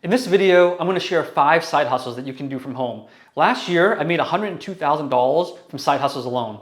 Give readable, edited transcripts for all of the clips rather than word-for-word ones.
In this video, I'm going to share 5 side hustles that you can do from home. Last year, I made $102,000 from side hustles alone.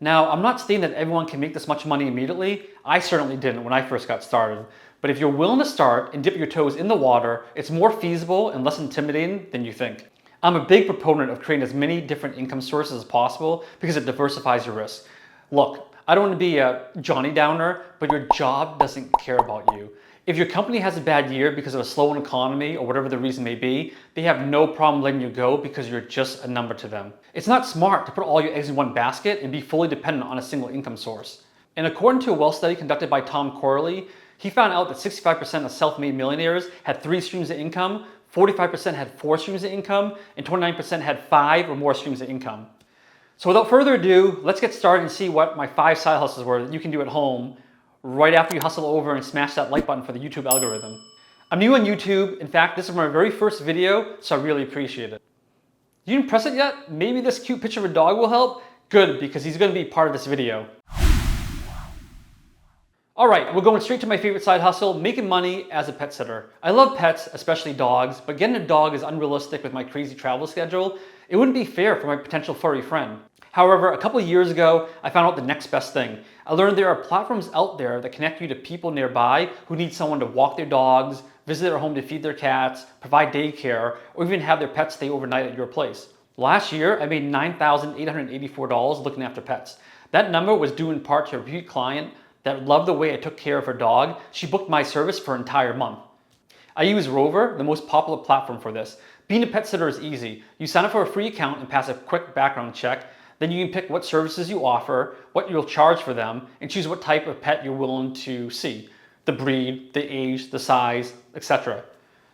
Now, I'm not stating that everyone can make this much money immediately. I certainly didn't when I first got started. But if you're willing to start and dip your toes in the water, it's more feasible and less intimidating than you think. I'm a big proponent of creating as many different income sources as possible because it diversifies your risk. Look, I don't want to be a Johnny Downer, but your job doesn't care about you. If your company has a bad year because of a slowing economy or whatever the reason may be, they have no problem letting you go because you're just a number to them. It's not smart to put all your eggs in one basket and be fully dependent on a single income source. And according to a wealth study conducted by Tom Corley, he found out that 65% of self-made millionaires had 3 streams of income, 45% had 4 streams of income, and 29% had 5 or more streams of income. So without further ado, let's get started and see what my 5 side hustles were that you can do at home right after you hustle over and smash that like button for the YouTube algorithm. I'm new on YouTube. In fact, this is my very first video, so I really appreciate it. You didn't press it yet? Maybe this cute picture of a dog will help? Good, because he's going to be part of this video. Alright, we're going straight to my favorite side hustle, making money as a pet sitter. I love pets, especially dogs, but getting a dog is unrealistic with my crazy travel schedule. It wouldn't be fair for my potential furry friend. However, a couple of years ago, I found out the next best thing. I learned there are platforms out there that connect you to people nearby who need someone to walk their dogs, visit their home to feed their cats, provide daycare, or even have their pets stay overnight at your place. Last year, I made $9,884 looking after pets. That number was due in part to a repeat client that loved the way I took care of her dog. She booked my service for an entire month. I use Rover, the most popular platform for this. Being a pet sitter is easy. You sign up for a free account and pass a quick background check. Then you can pick what services you offer, what you'll charge for them, and choose what type of pet you're willing to see. The breed, the age, the size, etc.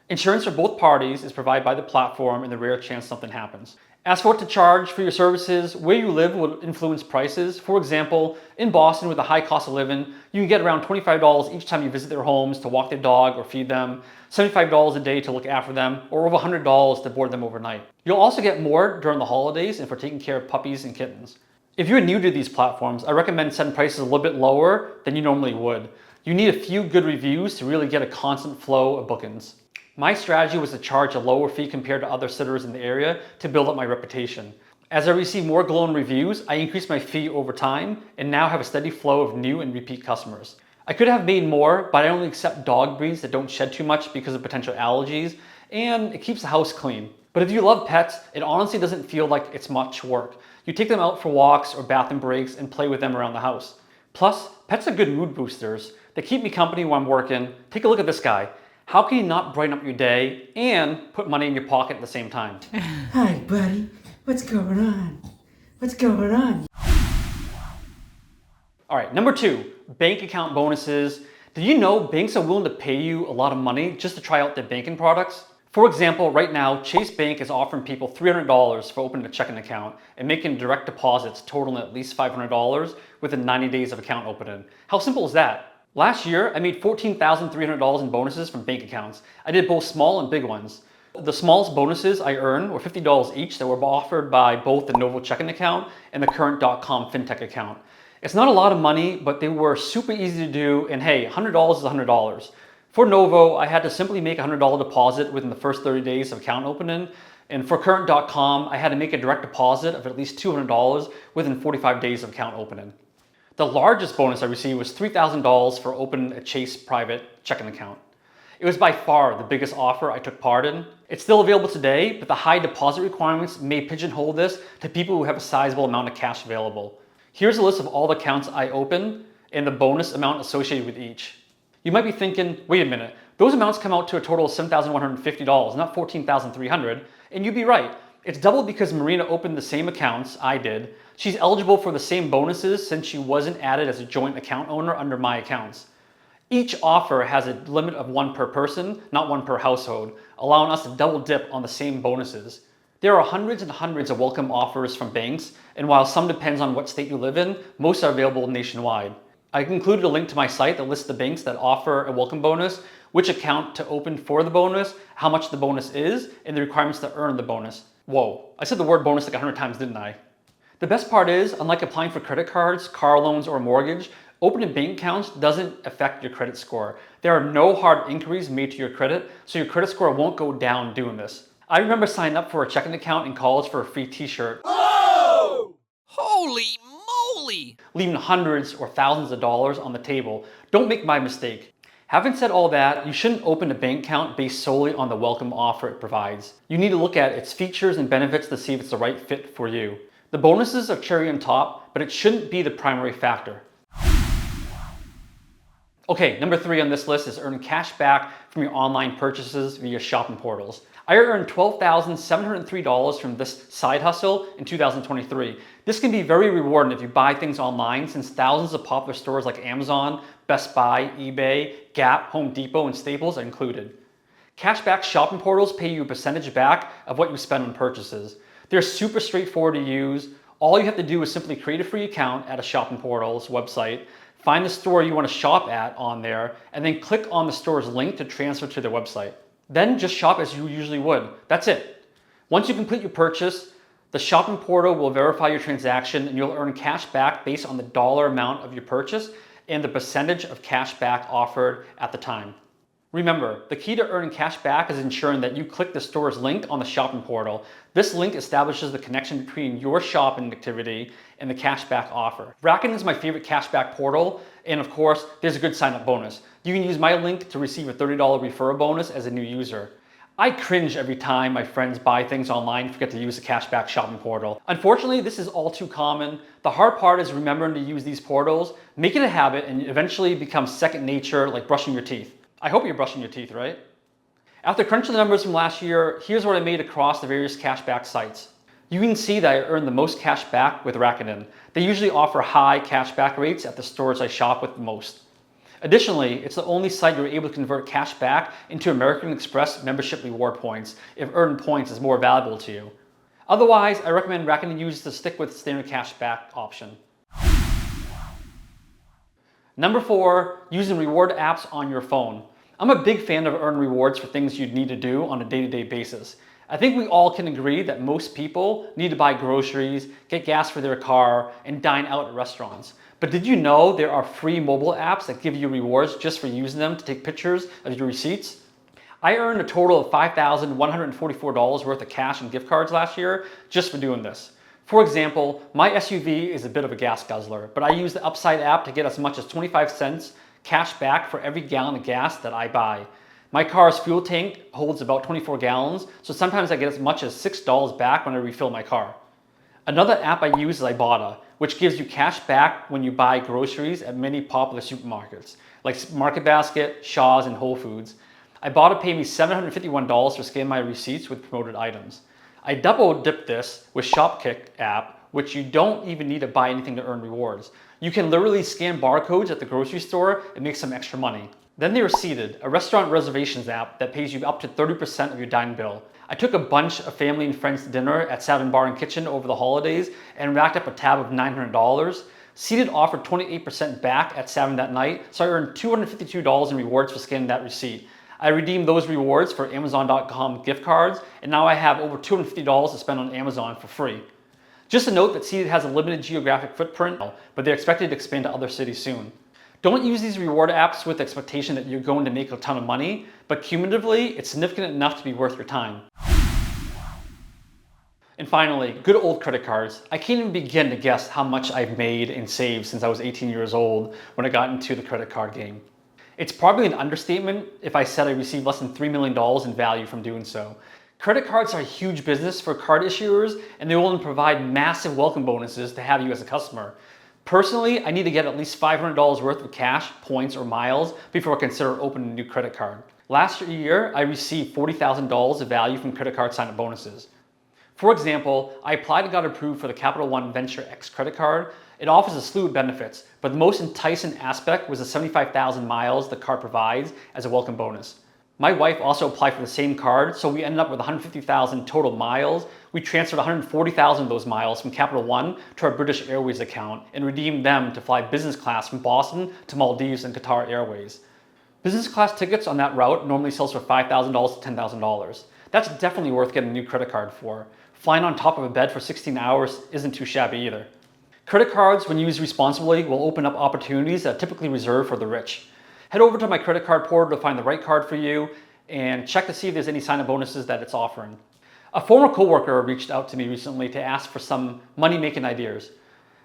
Insurance for both parties is provided by the platform in the rare chance something happens. As for what to charge for your services, where you live will influence prices. For example, in Boston with a high cost of living, you can get around $25 each time you visit their homes to walk their dog or feed them, $75 a day to look after them, or over $100 to board them overnight. You'll also get more during the holidays and for taking care of puppies and kittens. If you're new to these platforms, I recommend setting prices a little bit lower than you normally would. You need a few good reviews to really get a constant flow of bookings. My strategy was to charge a lower fee compared to other sitters in the area to build up my reputation. As I received more glowing reviews, I increased my fee over time and now have a steady flow of new and repeat customers. I could have made more, but I only accept dog breeds that don't shed too much because of potential allergies, and it keeps the house clean. But if you love pets, it honestly doesn't feel like it's much work. You take them out for walks or bathroom breaks and play with them around the house. Plus, pets are good mood boosters. They keep me company while I'm working. Take a look at this guy. How can you not brighten up your day and put money in your pocket at the same time? Hi, buddy. What's going on? What's going on? All right, number 2, bank account bonuses. Did you know banks are willing to pay you a lot of money just to try out their banking products? For example, right now, Chase Bank is offering people $300 for opening a checking account and making direct deposits totaling at least $500 within 90 days of account opening. How simple is that? Last year, I made $14,300 in bonuses from bank accounts. I did both small and big ones. The smallest bonuses I earned were $50 each that were offered by both the Novo checking account and the current.com fintech account. It's not a lot of money, but they were super easy to do, and hey, $100 is $100. For Novo, I had to simply make a $100 deposit within the first 30 days of account opening, and for current.com, I had to make a direct deposit of at least $200 within 45 days of account opening. The largest bonus I received was $3,000 for opening a Chase private checking account. It was by far the biggest offer I took part in. It's still available today, but the high deposit requirements may pigeonhole this to people who have a sizable amount of cash available. Here's a list of all the accounts I opened and the bonus amount associated with each. You might be thinking, wait a minute, those amounts come out to a total of $7,150, not $14,300, and you'd be right. It's double because Marina opened the same accounts I did. She's eligible for the same bonuses since she wasn't added as a joint account owner under my accounts. Each offer has a limit of 1 per person, not 1 per household, allowing us to double dip on the same bonuses. There are hundreds and hundreds of welcome offers from banks, and while some depends on what state you live in, most are available nationwide. I included a link to my site that lists the banks that offer a welcome bonus, which account to open for the bonus, how much the bonus is, and the requirements to earn the bonus. Whoa, I said the word bonus like 100 times, didn't I? The best part is, unlike applying for credit cards, car loans, or a mortgage, opening bank accounts doesn't affect your credit score. There are no hard inquiries made to your credit, so your credit score won't go down doing this. I remember signing up for a checking account in college for a free t-shirt. Whoa! Holy moly! Leaving hundreds or thousands of dollars on the table. Don't make my mistake. Having said all that, you shouldn't open a bank account based solely on the welcome offer it provides. You need to look at its features and benefits to see if it's the right fit for you. The bonuses are cherry on top, but it shouldn't be the primary factor. Okay, number 3 on this list is earning cash back from your online purchases via shopping portals. I earned $12,703 from this side hustle in 2023. This can be very rewarding if you buy things online, since thousands of popular stores like Amazon, Best Buy, eBay, Gap, Home Depot, and Staples are included. Cashback shopping portals pay you a percentage back of what you spend on purchases. They're super straightforward to use. All you have to do is simply create a free account at a shopping portal's website, find the store you want to shop at on there, and then click on the store's link to transfer to their website. Then just shop as you usually would. That's it. Once you complete your purchase, the shopping portal will verify your transaction and you'll earn cash back based on the dollar amount of your purchase and the percentage of cash back offered at the time. Remember, the key to earning cash back is ensuring that you click the store's link on the shopping portal. This link establishes the connection between your shopping activity and the cashback offer. Rakuten is my favorite cashback portal, and of course, there's a good sign-up bonus. You can use my link to receive a $30 referral bonus as a new user. I cringe every time my friends buy things online and forget to use the cashback shopping portal. Unfortunately, this is all too common. The hard part is remembering to use these portals, make it a habit, and eventually become second nature, like brushing your teeth. I hope you're brushing your teeth, right? After crunching the numbers from last year, here's what I made across the various cashback sites. You can see that I earned the most cash back with Rakuten. They usually offer high cashback rates at the stores I shop with the most. Additionally, it's the only site you're able to convert cash back into American Express membership reward points if earned points is more valuable to you. Otherwise, I recommend Rakuten users to stick with the standard cashback option. Number 4, using reward apps on your phone. I'm a big fan of earn rewards for things you'd need to do on a day-to-day basis. I think we all can agree that most people need to buy groceries, get gas for their car, and dine out at restaurants. But did you know there are free mobile apps that give you rewards just for using them to take pictures of your receipts? I earned a total of $5,144 worth of cash and gift cards last year just for doing this. For example, my SUV is a bit of a gas guzzler, but I use the Upside app to get as much as 25 cents cash back for every gallon of gas that I buy. My car's fuel tank holds about 24 gallons, so sometimes I get as much as $6 back when I refill my car. Another app I use is Ibotta, which gives you cash back when you buy groceries at many popular supermarkets, like Market Basket, Shaw's, and Whole Foods. Ibotta paid me $751 for scanning my receipts with promoted items. I double dip this with Shopkick app, which you don't even need to buy anything to earn rewards. You can literally scan barcodes at the grocery store and make some extra money. Then there's Seated, a restaurant reservations app that pays you up to 30% of your dining bill. I took a bunch of family and friends to dinner at Saturn Bar and Kitchen over the holidays and racked up a tab of $900. Seated offered 28% back at Saturn that night, so I earned $252 in rewards for scanning that receipt. I redeemed those rewards for Amazon.com gift cards, and now I have over $250 to spend on Amazon for free. Just a note that Seated has a limited geographic footprint, but they're expected to expand to other cities soon. Don't use these reward apps with the expectation that you're going to make a ton of money, but cumulatively, it's significant enough to be worth your time. And finally, good old credit cards. I can't even begin to guess how much I've made and saved since I was 18 years old when I got into the credit card game. It's probably an understatement if I said I received less than $3 million in value from doing so. Credit cards are a huge business for card issuers, and they will provide massive welcome bonuses to have you as a customer. Personally, I need to get at least $500 worth of cash, points, or miles before I consider opening a new credit card. Last year, I received $40,000 of value from credit card sign-up bonuses. For example, I applied and got approved for the Capital One Venture X credit card. It offers a slew of benefits, but the most enticing aspect was the 75,000 miles the card provides as a welcome bonus. My wife also applied for the same card, so we ended up with 150,000 total miles. We transferred 140,000 of those miles from Capital One to our British Airways account and redeemed them to fly business class from Boston to Maldives and Qatar Airways. Business class tickets on that route normally sells for $5,000 to $10,000. That's definitely worth getting a new credit card for. Flying on top of a bed for 16 hours isn't too shabby either. Credit cards, when used responsibly, will open up opportunities that are typically reserved for the rich. Head over to my credit card portal to find the right card for you and check to see if there's any sign-up bonuses that it's offering. A former coworker reached out to me recently to ask for some money-making ideas.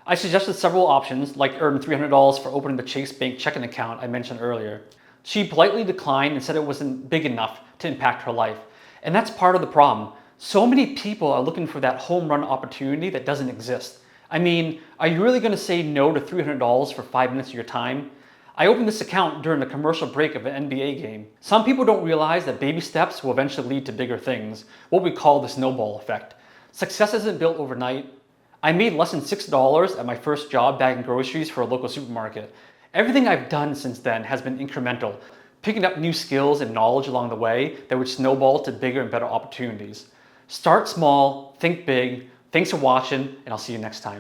I suggested several options, like earn $300 for opening the Chase Bank checking account I mentioned earlier. She politely declined and said it wasn't big enough to impact her life. And that's part of the problem. So many people are looking for that home run opportunity that doesn't exist. I mean, are you really going to say no to $300 for 5 minutes of your time? I opened this account during the commercial break of an NBA game. Some people don't realize that baby steps will eventually lead to bigger things, what we call the snowball effect. Success isn't built overnight. I made less than $6 at my first job bagging groceries for a local supermarket. Everything I've done since then has been incremental, picking up new skills and knowledge along the way that would snowball to bigger and better opportunities. Start small, think big. Thanks for watching, and I'll see you next time.